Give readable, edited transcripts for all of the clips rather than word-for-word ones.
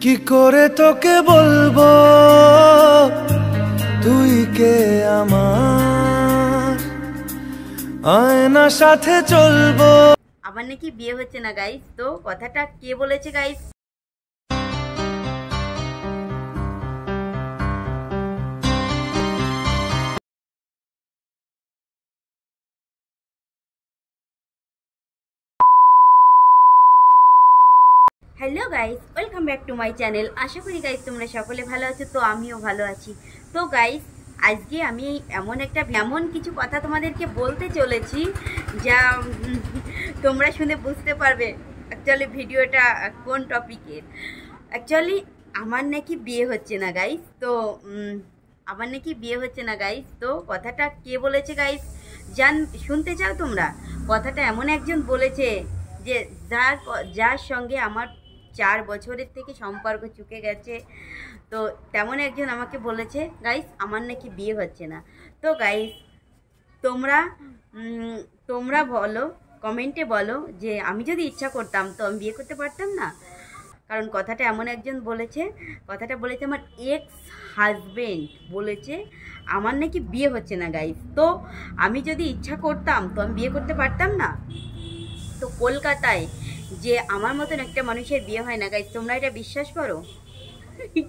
কি করে তোকে বলবো তুই কে আমার, আয়নার সাথে চলবো। আমার নাকি বিয়ে হচ্ছে না গাইস, তো কথাটা কে বলেছে guys? Hello guys, welcome back to my channel. আশা করি গাইস তোমরা সকলে ভালো আছো, তো আমিও ভালো আছি। তো গাইস আজকে আমি এমন কিছু কথা তোমাদেরকে বলতে চলেছি যা তোমরা শুনে বুঝতে পারবে অ্যাকচুয়ালি ভিডিওটা কোন টপিকের। অ্যাকচুয়ালি আমার নাকি বিয়ে হচ্ছে না গাইস, তো আমার নাকি বিয়ে হচ্ছে না গাইস, তো কথাটা কে বলেছে গাইস শুনতে চাও তোমরা? কথাটা এমন একজন বলেছে যে যার সঙ্গে আমার 4 বছরের থেকে সম্পর্ক চুকে গেছে। তো তেমন একজন আমাকে বলেছে গাইস আমার নাকি বিয়ে হচ্ছে না। তো গাইস তোমরা বলো, কমেন্টে বলো যে আমি যদি ইচ্ছা করতাম তো আমি বিয়ে করতে পারতাম না। কারণ কথাটা এমন একজন বলেছে, কথাটা বলেছে আমার এক্স হাজবেন্ড বলেছে আমার নাকি বিয়ে হচ্ছে না গাইস। তো আমি যদি ইচ্ছা করতাম তো আমি বিয়ে করতে পারতাম না। তো কলকাতায় যে আমার মতন একটা মানুষের বিয়ে হয় না গাইস, তোমরা এটা বিশ্বাস করো?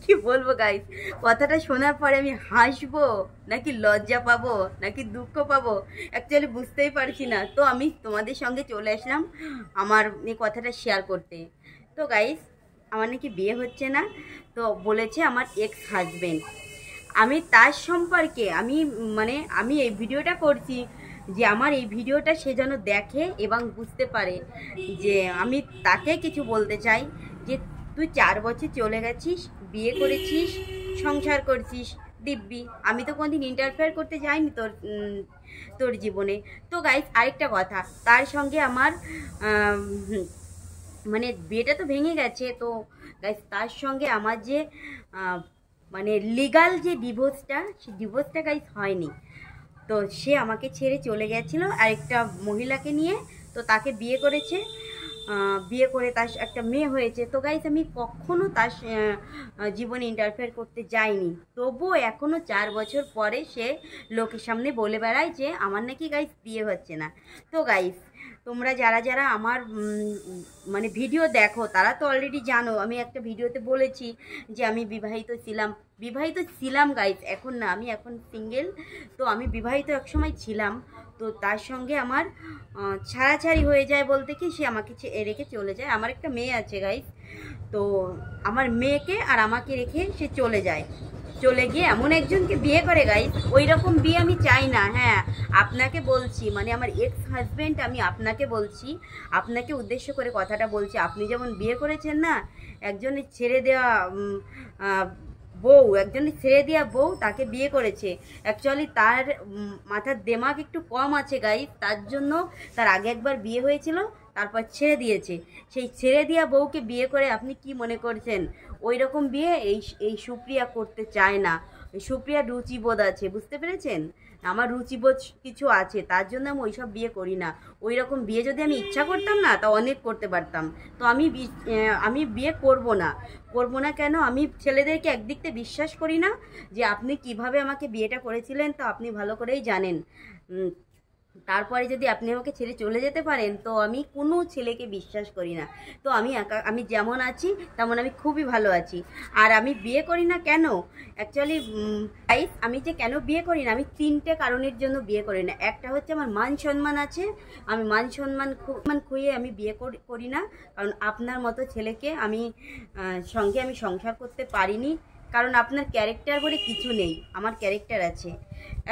কি বলবো গাইস, কথাটা শোনার পরে আমি হাসবো নাকি লজ্জা পাবো নাকি দুঃখ পাবো অ্যাকচুয়ালি বুঝতেই পারছি না। তো আমি তোমাদের সঙ্গে চলে আসলাম আমার এই কথাটা শেয়ার করতে। তো গাইস আমার নাকি বিয়ে হচ্ছে না, তো বলেছে আমার এক্স হাজবেন্ড। আমি তার সম্পর্কে আমি এই ভিডিওটা করছি যে আমার এই ভিডিওটা সে যেন দেখে এবং বুঝতে পারে যে আমি তাকে কিছু বলতে চাই যে তুই 4 বছর চলে গেছিস, বিয়ে করেছিস, সংসার করছিস দিব্যি, আমি তো কোনোদিন ইন্টারফেয়ার করতে যাইনি তোর জীবনে। তো গাইস আরেকটা কথা, তার সঙ্গে আমার মানে বিয়েটা তো ভেঙে গেছে। তো গাইস তার সঙ্গে আমার যে লিগাল যে ডিভোর্সটা, সেই ডিভোর্সটা গাইস হয়নি। তো সে আমাকে ছেড়ে চলে গেছিলো আরেকটা মহিলাকে নিয়ে, তো তাকে বিয়ে করেছে, বিয়ে করে তার একটা মেয়ে হয়েছে। তো গাইস আমি কখনো তার জীবনে ইন্টারফেয়ার করতে যাইনি, তবুও এখনও 4 বছর পরে সে লোকের সামনে বলে বেড়ায় যে আমার নাকি গাইস বিয়ে হচ্ছে না। তো গাইস তোমরা যারা যারা আমার ভিডিও দেখো তারা তো অলরেডি জানো, আমি একটা ভিডিওতে বলেছি যে আমি বিবাহিত ছিলাম গাইস, এখন না, আমি এখন সিঙ্গেল। তো আমি বিবাহিত একসময় ছিলাম, তো তার সঙ্গে আমার ছাড়াছাড়ি হয়ে যায় বলতে কি সে আমাকে রেখে চলে যায়। আমার একটা মেয়ে আছে গাইস, তো আমার মেয়েকে আর আমাকে রেখে সে চলে গিয়ে এমন একজনকে বিয়ে করে গাইস। ওই রকম বিয়ে আমি চাই না। হ্যাঁ আপনাকে বলছি, আমার এক্স হাজব্যান্ড, আমি আপনাকে বলছি, আপনাকে উদ্দেশ্য করে কথাটা বলছি। আপনি যেমন বিয়ে করেছেন না, একজনের ছেড়ে দেওয়া বউ তাকে বিয়ে করেছে। অ্যাকচুয়ালি তার মাথার দেমাগ একটু কম আছে গাইস, তার জন্য তার আগে একবার বিয়ে হয়েছিল, তারপর ছেড়ে দিয়েছে। সেই ছেড়ে দেওয়া বউকে বিয়ে করে আপনি কি মনে করছেন ওই রকম বিয়ে এই সুপ্রিয়া করতে চায় না। সুপ্রিয়ার রুচিবোধ আছে, বুঝতে পেরেছেন? আমার রুচিবোধ কিছু আছে, তার জন্য আমি ওইসব বিয়ে করি না। ওই রকম বিয়ে যদি আমি ইচ্ছা করতাম না তা অনেক করতে পারতাম। তো আমি বিয়ে করব না কেন? আমি ছেলেদেরকে একদিক থেকে বিশ্বাস করি না যে আপনি কিভাবে আমাকে বিয়েটা করেছিলেন, তো আপনি ভালো করেই জানেন। তারপরে যদি আপনি আমাকে ছেড়ে চলে যেতে পারেন তো আমি কোনো ছেলেকে বিশ্বাস করি না। তো আমি যেমন আছি তেমন আমি খুবই ভালো আছি। আর আমি বিয়ে করি না কেন? অ্যাকচুয়ালি গাইস আমি যে কেন বিয়ে করি না, আমি 3টে কারণের জন্য বিয়ে করি না। একটা হচ্ছে আমার মান সম্মান আছে, আমি মান সম্মান খুঁয়ে আমি বিয়ে করি না। কারণ আপনার মতো ছেলেকে সঙ্গে আমি সংসার করতে পারিনি, কারণ আপনার ক্যারেক্টার বলে কিছু নেই, আমার ক্যারেক্টার আছে,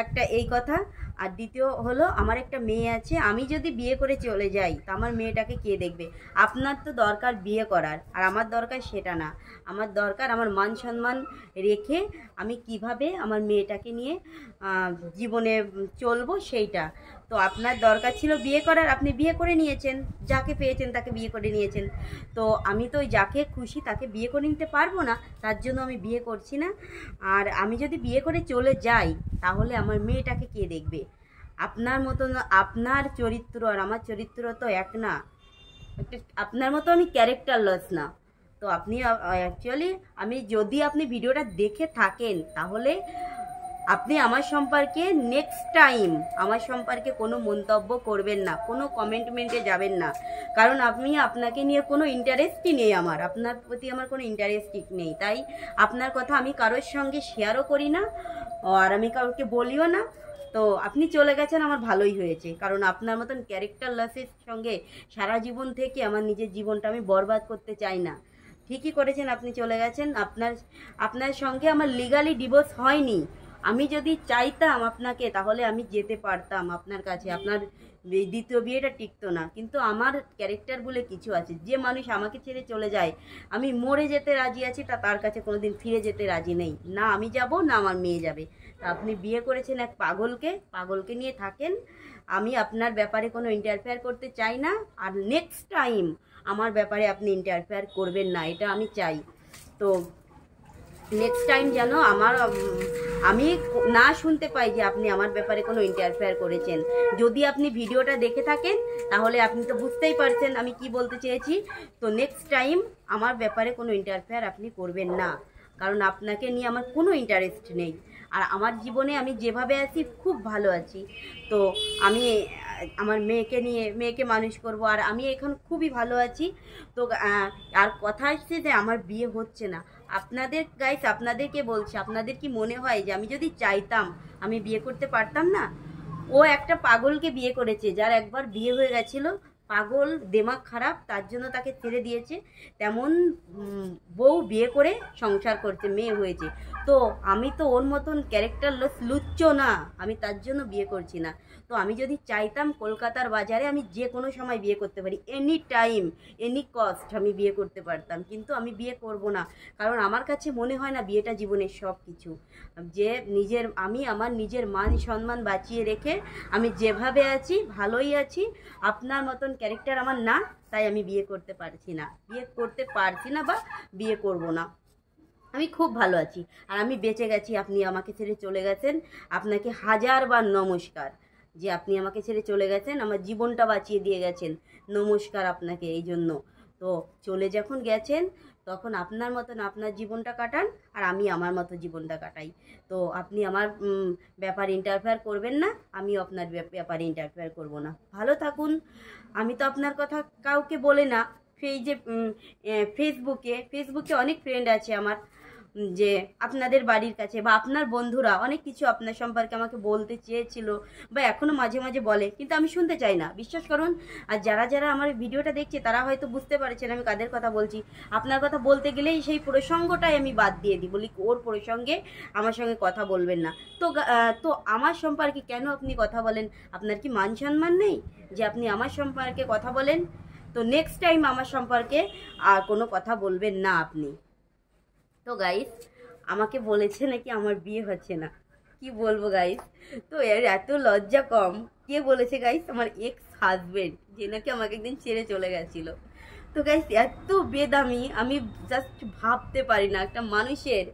একটা এই কথা। আর দ্বিতীয় হলো আমার একটা মেয়ে আছে, আমি যদি বিয়ে করে চলে যাই তো আমার মেয়েটাকে কে দেখবে? আপনার তো দরকার বিয়ে করার, আর আমার দরকার সেটা না। আমার দরকার আমার মান সম্মান রেখে আমি কিভাবে আমার মেয়েটাকে নিয়ে জীবনে চলবো সেইটা। তো আপনার দরকার ছিল বিয়ে করার, আপনি বিয়ে করে নিয়েছেন, যাকে পেয়েছেন তাকে বিয়ে করে নিয়েছেন। তো আমি তো যাকে খুশি তাকে বিয়ে করে নিতে পারবো না, তার জন্য আমি বিয়ে করছি না। আর আমি যদি বিয়ে করে চলে যাই তাহলে আমার মেয়েটাকে কে দেখবে? আপনার মতন, আপনার চরিত্র আর আমার চরিত্র তো এক না। আপনার মতো আমি ক্যারেক্টার লস না, তো আপনি অ্যাকচুয়ালি যদি আপনি ভিডিওটা দেখে থাকেন তাহলে আপনি আমার সম্পর্কে নেক্সট টাইম আমার সম্পর্কে কোনো মন্তব্য করবেন না, কোনো কমেন্টমেন্টে যাবেন না, কারণ আপনাকে নিয়ে কোনো ইন্টারেস্টই নেই, আপনার প্রতি আমার কোনো ইন্টারেস্টই নেই। তাই আপনার কথা আমি কারোর সঙ্গে শেয়ারও করি না, আর আমি কাউকে বলিও না। তো আপনি চলে গেছেন, আমার ভালোই হয়েছে, কারণ আপনার মতন ক্যারেক্টার লসের সঙ্গে সারা জীবন থেকে আমার নিজের জীবনটা আমি বরবাদ করতে চাই না। ঠিকই করেছেন, আপনি চলে গেছেন। আপনার সঙ্গে আমার লিগালি ডিভোর্স হয়নি। আমি যদি চাইতাম আপনাকে তাহলে আমি যেতে পারতাম আপনার কাছে, আপনার দ্বিতীয় বিয়েটা টিকতো না। কিন্তু আমার ক্যারেক্টার বলে কিছু আছে, যে মানুষ আমাকে ছেড়ে চলে যায় আমি মরে যেতে রাজি আছি, তার কাছে কোনোদিন ফিরে যেতে রাজি নেই, না আমি যাব না আমার মেয়ে যাবে। তা আপনি বিয়ে করেছেন এক পাগলকে নিয়ে থাকেন। আমি আপনার ব্যাপারে কোনো ইন্টারফেয়ার করতে চাই না, আর নেক্সট টাইম আমার ব্যাপারে আপনি ইন্টারফেয়ার করবেন না, এটা আমি চাই। তো নেক্সট টাইম যেন আমি না শুনতে পাই যে আপনি আমার ব্যাপারে কোনো ইন্টারফেয়ার করেছেন। যদি আপনি ভিডিওটা দেখে থাকেন তাহলে আপনি তো বুঝতেই পারছেন আমি কি বলতে চেয়েছি। তো নেক্সট টাইম আমার ব্যাপারে কোনো ইন্টারফেয়ার আপনি করবেন না, কারণ আপনাকে নিয়ে আমার কোনো ইন্টারেস্ট নেই। আর আমার জীবনে আমি যেভাবে আছি খুব ভালো আছি। তো আমি আমার মেয়েকে মানুষ করব, আর আমি এখন খুবই ভালো আছি। তো আর কথা হচ্ছে যে আমার বিয়ে হচ্ছে না। আপনাদেরকে বলছি, আপনাদের কি মনে হয় যে আমি যদি চাইতাম আমি বিয়ে করতে পারতাম না? ও একটা পাগলকে বিয়ে করেছে, যার একবার বিয়ে হয়ে গেছিল, পাগল, দিমাগ খারাপ, তার জন্য তাকে ছেড়ে দিয়েছে। তেমন বউ বিয়ে করে সংসার করছে, মেয়ে হয়েছে। তো আমি তো ওর মতন ক্যারেক্টার লুচ্চো না, আমি তার জন্য বিয়ে করছি না। তো আমি যদি চাইতাম কলকাতার বাজারে আমি যে কোনো সময় বিয়ে করতে পারি, এনি টাইম এনি কস্ট আমি বিয়ে করতে পারতাম, কিন্তু আমি বিয়ে করব না, কারণ আমার কাছে মনে হয় না বিয়েটা জীবনের সব কিছু। যে আমার নিজের মান সম্মান বাঁচিয়ে রেখে আমি যেভাবে আছি ভালোই আছি। আপনার মতন ক্যারেক্টার আমার না, তাই আমি বিয়ে করতে পারছি না বা বিয়ে করব না। আমি খুব ভালো আছি, আর আমি বেঁচে গেছি। আপনি আমাকে ছেড়ে চলে গেছেন, আপনাকে হাজারবার নমস্কার যে আপনি আমাকে ছেড়ে চলে গেছেন, আমার জীবনটা বাঁচিয়ে দিয়ে গেছেন। নমস্কার আপনাকে এই জন্য। তো চলে যখন গেছেন তখন আপনার মতন আপনার জীবনটা কাটান, আর আমি আমার মতো জীবনটা কাটাই। তো আপনি আমার ব্যাপারে ইন্টারফেয়ার করবেন না, আমিও আপনার ব্যাপারে ইন্টারফেয়ার করব না। ভালো থাকুন। আমি তো আপনার কথা কাউকে বলে না। সেই যে ফেসবুকে অনেক ফ্রেন্ড আছে আমার, যে আপনাদের বাড়ির কাছে বা আপনার বন্ধুরা অনেক কিছু আপনার সম্পর্কে আমাকে বলতে চেয়েছিল বা এখনও মাঝে মাঝে বলে, কিন্তু আমি শুনতে চাই না, বিশ্বাস করুন। আর যারা আমার ভিডিওটা দেখছে তারা হয়তো বুঝতে পারছেন আমি কাদের কথা বলছি। আপনার কথা বলতে গেলেই সেই প্রসঙ্গটাই আমি বাদ দিয়ে দিই, বলি ওর প্রসঙ্গে আমার সঙ্গে কথা বলবেন না। তো আমার সম্পর্কে কেন আপনি কথা বলেন? আপনার কি মান সম্মান নেই যে আপনি আমার সম্পর্কে কথা বলেন? তো নেক্সট টাইম আমার সম্পর্কে আর কোনো কথা বলবেন না আপনি। তো গাইস, আমাকে বলেছে নাকি আমার বিয়ে হচ্ছে না, কি বলবো গাইস। তো এর এত লজ্জা কম। কে বলেছে গাইস? আমার এক্স হাজবেন্ড, যে নাকি আমাকে একদিন ছেড়ে চলে গেছিল। তো গাইস, এত বেদামি আমি জাস্ট ভাবতে পারি না। একটা মানুষের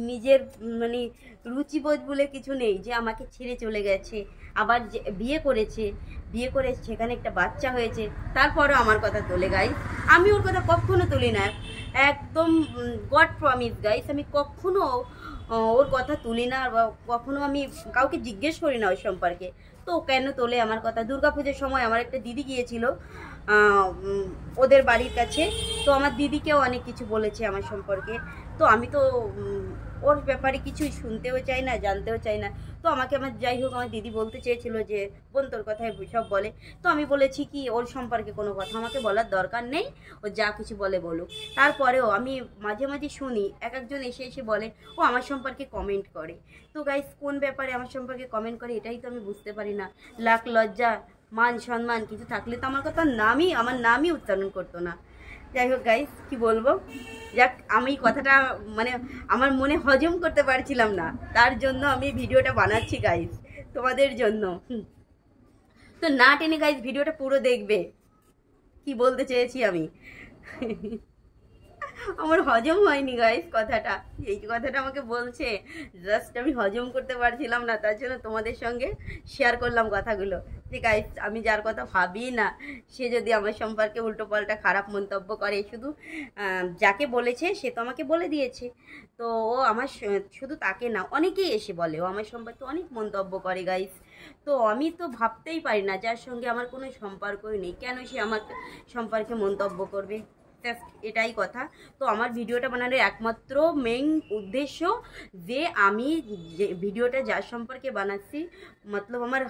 নিজের মানে রুচিবোধ বলে কিছু নেই, যে আমাকে ছেড়ে চলে গেছে, আবার যে বিয়ে করে সেখানে একটা বাচ্চা হয়েছে, তারপরেও আমার কথা তোলে গাইস। আমি ওর কথা কখনো তুলি না, একদম গড প্রমিস গাইস, আমি কখনো ওর কথা তুলি না, বা কখনো আমি কাউকে জিজ্ঞেস করি না ওই সম্পর্কে। তো কেন তোলে আমার কথা? দুর্গাপুজোর সময় আমার একটা দিদি গিয়েছিল ওদের বাড়ির কাছে, তো আমার দিদিকেও অনেক কিছু বলেছে আমার সম্পর্কে। তো আমি তো ওর ব্যাপারে কিছুই শুনতেও চাই না, জানতেও চাই না। তো আমাকে যাই হোক আমার দিদি বলতে চেয়েছিল যে বোন তোর কথায় সব বলে। তো আমি বলেছি কি ওর সম্পর্কে কোনো কথা আমাকে বলার দরকার নেই, ও যা কিছু বলে বলুক। তারপরেও আমি মাঝে মাঝে শুনি একজন এসে বলে ও আমার সম্পর্কে কমেন্ট করে। তো গাইস, কোন ব্যাপারে আমার সম্পর্কে কমেন্ট করে এটাই তো আমি বুঝতে পারি না। লাখ লজ্জা মান সম্মান কিছু থাকলে তো আমার আমার নামই উচ্চারণ করতো না। যাই হোক গাইস, কি বলবো, যাক, আমি কথাটা মানে আমার মনে হজম করতে পারছিলাম না, তার জন্য আমি ভিডিওটা বানাচ্ছি গাইস তোমাদের জন্য। তো না টেনে গাইস ভিডিওটা পুরো দেখবে, কি বলতে চেয়েছি আমি। আমার হজম হয়নি গাইস কথাটা, এই যে কথাটা আমাকে বলছে, জাস্ট আমি হজম করতে পারছিলাম না, তার জন্য তোমাদের সঙ্গে শেয়ার করলাম কথাগুলো। যে গাইস আমি যার কথা ভাবি না, সে যদি আমার সম্পর্কে উল্টোপাল্টা খারাপ মন্তব্য করে, শুধু যাকে বলেছে সে তো আমাকে বলে দিয়েছে, তো ও আমার শুধু তাকে না, অনেকেই এসে বলে, ও আমার সম্পর্কে অনেক মন্তব্য করে গাইস। তো আমি তো ভাবতেই পারি না, যার সঙ্গে আমার কোনো সম্পর্কই নেই, কেন সে আমার সম্পর্কে মন্তব্য করবে। এটাই কথা। তো আমার ভিডিওটা বানানোর একমাত্র মেইন উদ্দেশ্য যে আমি যে ভিডিওটা যার সম্পর্কে বানাচ্ছি, মতলব আমার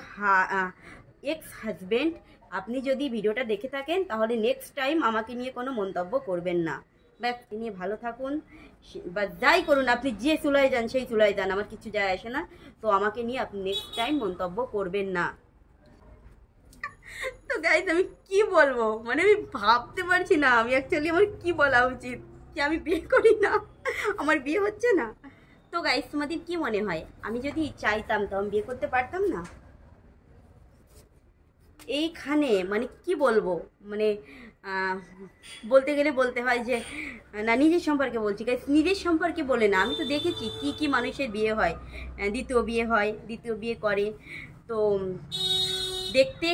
এক্স হাজব্যান্ড, আপনি যদি ভিডিওটা দেখে থাকেন তাহলে নেক্সট টাইম আমাকে নিয়ে কোনো মন্তব্য করবেন না। ব্যাস, নিয়ে ভালো থাকুন বা যাই করুন, আপনি যে চুলায় যান সেই চুলায় যান, আমার কিছু যায় আসে না। তো আমাকে নিয়ে আপনি নেক্সট টাইম মন্তব্য করবেন না। তো গাইজ আমি কি বলবো, মানে আমি ভাবতে পারছি না আমি অ্যাকচুয়ালি আমার কি বলা উচিত, যে আমি বিয়ে করি না, আমার বিয়ে হচ্ছে না। তো গাইজ তোমাদের কি মনে হয়, আমি যদি চাইতাম তো আমি বিয়ে করতে পারতাম না? এইখানে মানে কি বলবো, মানে বলতে গেলে বলতে হয় যে না, নিজের সম্পর্কে বলছি গাইজ, নিজের সম্পর্কে বলে না। আমি তো দেখেছি কি কি মানুষের বিয়ে হয়, দ্বিতীয় বিয়ে হয়, দ্বিতীয় বিয়ে করে। তো দেখতে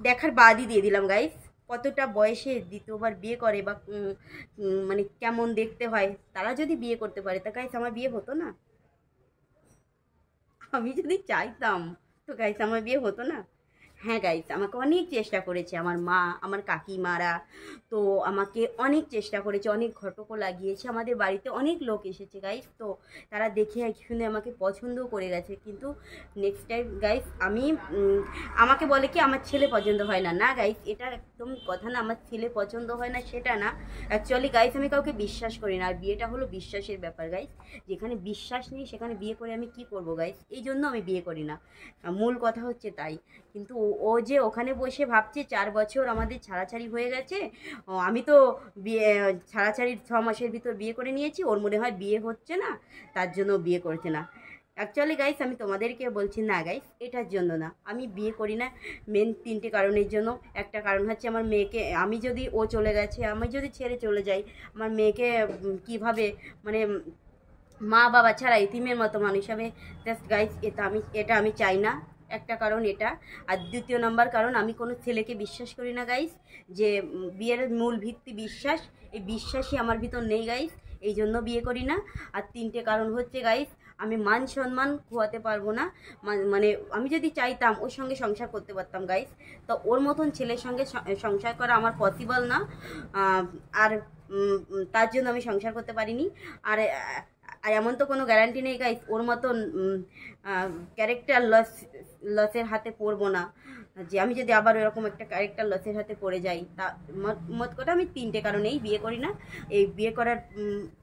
দেখার বাদই দিয়ে দিলাম গাইস, কতটা বয়সে দ্বিতীয়বার বিয়ে করে বা মানে কেমন দেখতে হয়, তারা যদি বিয়ে করতে পারে তা গাইস আমার বিয়ে হতো না? আমি যদি চাইতাম তো গাইস আমার বিয়ে হতো না? হ্যাঁ গাইস, আমাকে অনেক চেষ্টা করেছে আমার মা, আমার কাকিমারা, তো আমাকে অনেক চেষ্টা করেছে, অনেক ঘটকও লাগিয়েছে, আমাদের বাড়িতে অনেক লোক এসেছে গাইস। তো তারা দেখে শুনে আমাকে পছন্দও করে গেছে, কিন্তু নেক্সট টাইম গাইস আমি আমাকে বলে কি আমার ছেলে পছন্দ হয় না। না গাইস, এটা একদম কথা না, আমার ছেলে পছন্দ হয় না সেটা না। অ্যাকচুয়ালি গাইস আমি কাউকে বিশ্বাস করি না, আর বিয়েটা হলো বিশ্বাসের ব্যাপার গাইস। যেখানে বিশ্বাস নেই সেখানে বিয়ে করে আমি কি করব গাইস, এই জন্য আমি বিয়ে করি না, মূল কথা হচ্ছে তাই। কিন্তু ও যে ওখানে বসে ভাবছে 4 বছর আমাদের ছাড়াছাড়ি হয়ে গেছে, আমি তো বিয়ে ছাড়াছাড়ির 6 মাসের ভিতর বিয়ে করে নিয়েছি, ওর মনে হয় বিয়ে হচ্ছে না, তার জন্য বিয়ে করছে না। অ্যাকচুয়ালি গাইস আমি তোমাদেরকে বলছি না গাইস, এটার জন্য না আমি বিয়ে করি না, মেন 3টে কারণের জন্য। একটা কারণ হচ্ছে আমার মেয়েকে, আমি যদি ও চলে গেছে, আমি যদি ছেড়ে চলে যাই, আমার মেয়েকে কিভাবে মানে মা বাবা ছাড়া ইতিমের মতো মানুষ হবে। জাস্ট গাইস এটা আমি চাই না, একটা কারণ এটা। আর দ্বিতীয় নাম্বার কারণ, আমি কোনো ছেলেকে বিশ্বাস করি না গাইস, যে বিয়ের মূল ভিত্তি বিশ্বাস, এই বিশ্বাসই আমার ভিতর নেই গাইস, এই জন্য বিয়ে করি না। আর 3টে কারণ হচ্ছে গাইস, আমি মান সম্মান খোয়াতে পারবো না, মানে আমি যদি চাইতাম ওর সঙ্গে সংসার করতে পারতাম গাইস, তো ওর মতন ছেলের সঙ্গে সংসার করা আমার পসিবল না, আর তার জন্য আমি সংসার করতে পারিনি। আর আর এমন তো কোনো গ্যারান্টি নেই গাইস ওর মতন ক্যারেক্টার লসের হাতে পড়বো না, যে আমি যদি আবার এরকম একটা ক্যারেক্টার লসের হাতে পড়ে যাই। তা মোট কথা আমি 3টে কারণেই বিয়ে করি না। এই বিয়ে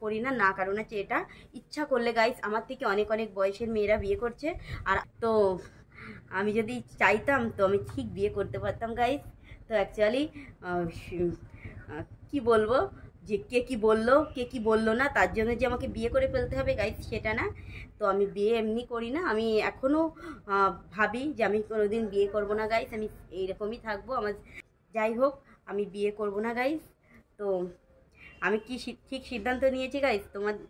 করি না, না কারণ হচ্ছে এটা, ইচ্ছা করলে গাইস আমার থেকে অনেক অনেক বয়সের মেয়েরা বিয়ে করছে, আর তো আমি যদি চাইতাম তো আমি ঠিক বিয়ে করতে পারতাম গাইস। তো অ্যাকচুয়ালি কি বলবো, যে কে কি বললো না তার জন্য যে আমাকে বিয়ে করে ফেলতে হবে গাইস, সেটা না। তো আমি বিয়ে এমনি করি না, আমি এখনও ভাবি যে আমি কোনোদিন বিয়ে করব না গাইস, আমি এইরকমই থাকবো। আমার যাই হোক, আমি বিয়ে করব না গাইস। তো আমি কি ঠিক সিদ্ধান্ত নিয়েছি গাইস,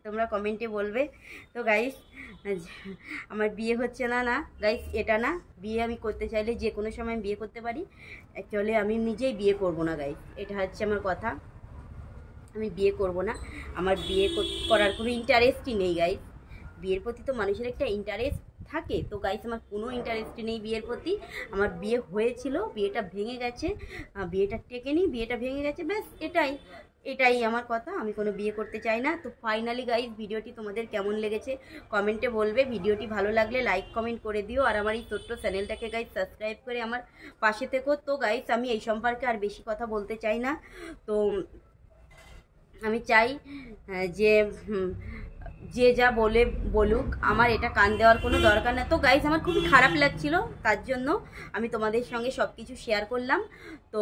তোমরা কমেন্টে বলবে। তো গাইস আমার বিয়ে হচ্ছে না, না গাইস এটা না, বিয়ে আমি করতে চাইলে যে কোনো সময় বিয়ে করতে পারি। অ্যাকচুয়ালি আমি নিজেই বিয়ে করব না গাইস, এটা হচ্ছে আমার কথা, আমি বিয়ে করব না। আমার বিয়ে করার কোনো ইন্টারেস্টই নেই গাইস। বিয়ের প্রতি তো মানুষের একটা ইন্টারেস্ট থাকে, তো গাইস আমার কোনো ইন্টারেস্ট নেই বিয়ের প্রতি। আমার বিয়ে হয়েছিল, বিয়েটা ভেঙে গেছে, বিয়েটা টেকেনি, বিয়েটা ভেঙে গেছে, ব্যাস এটাই আমার কথা, আমি কোনো বিয়ে করতে চাই না। তো ফাইনালি গাইস ভিডিওটি তোমাদের কেমন লেগেছে কমেন্টে বলবে, ভিডিওটি ভালো লাগলে লাইক কমেন্ট করে দিও, আর আমার এই ছোট্ট চ্যানেলটাকে গাইস সাবস্ক্রাইব করে আমার পাশে থেকো। তো গাইস আমি এই সম্পর্কে আর বেশি কথা বলতে চাই না। তো আমি চাই যে যে যা বলুক, আমার এটা কান দেওয়ার কোনো দরকার না। তো গাইস আমার খুবই খারাপ লাগছিল, তার জন্য আমি তোমাদের সঙ্গে সব কিছু শেয়ার করলাম। তো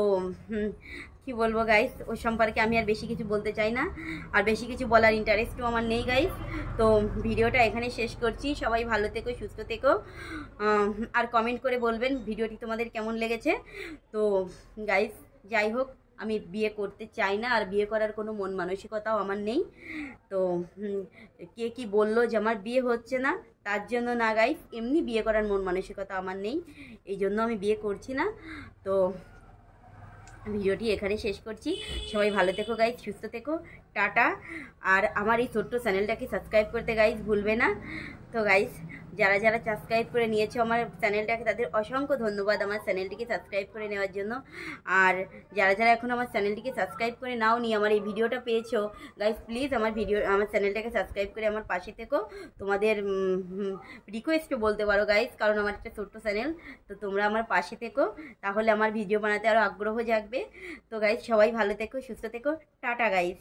কি বলবো গাইস, ওই সম্পর্কে আমি আর বেশি কিছু বলতে চাই না, আর বেশি কিছু বলার ইন্টারেস্টও আমার নেই গাইস। তো ভিডিওটা এখানে শেষ করছি, সবাই ভালো থেকো, সুস্থ থেকো, আর কমেন্ট করে বলবেন ভিডিওটি তোমাদের কেমন লেগেছে। তো গাইস যাই হোক, আমি বিয়ে করতে চাই না, আর বিয়ে করার কোনো মন মানসিকতাও আমার নেই। তো কে কি বললো যে আমার বিয়ে হচ্ছে না, তার জন্য না গাইস, এমনি বিয়ে করার মন মানসিকতা আমার নেই, এই জন্য আমি বিয়ে করছি না। তো ভিডিওটি এখানে শেষ করছি। সবাই ভালো থেকো গাইজ, সুস্থ থেকো, টাটা। আর আমার এই ছোট্ট চ্যানেলটাকে সাবস্ক্রাইব করতে গাইজ ভুলবে না। তো গাইজ, যারা যারা সাবস্ক্রাইব করে নিয়েছো আমার চ্যানেলটাকে, তাদের অসংখ্য ধন্যবাদ আমার চ্যানেলটিকে সাবস্ক্রাইব করে নেওয়ার জন্য। আর যারা যারা এখন আমার চ্যানেলটিকে সাবস্ক্রাইব করে নাও নি, আমার এই ভিডিওটা পেয়েছো গাইজ, প্লিজ আমার চ্যানেলটাকে সাবস্ক্রাইব করে আমার পাশে থেকো। তোমাদের রিকোয়েস্টও বলতে পারো গাইজ, কারণ আমার একটা ছোট্ট চ্যানেল। তো তোমরা আমার পাশে থেকো, তাহলে আমার ভিডিও বানাতে আরও আগ্রহ জাগবে। তো গাইজ, সবাই ভালো থেকো, সুস্থ থেকো, টাটা গাইজ।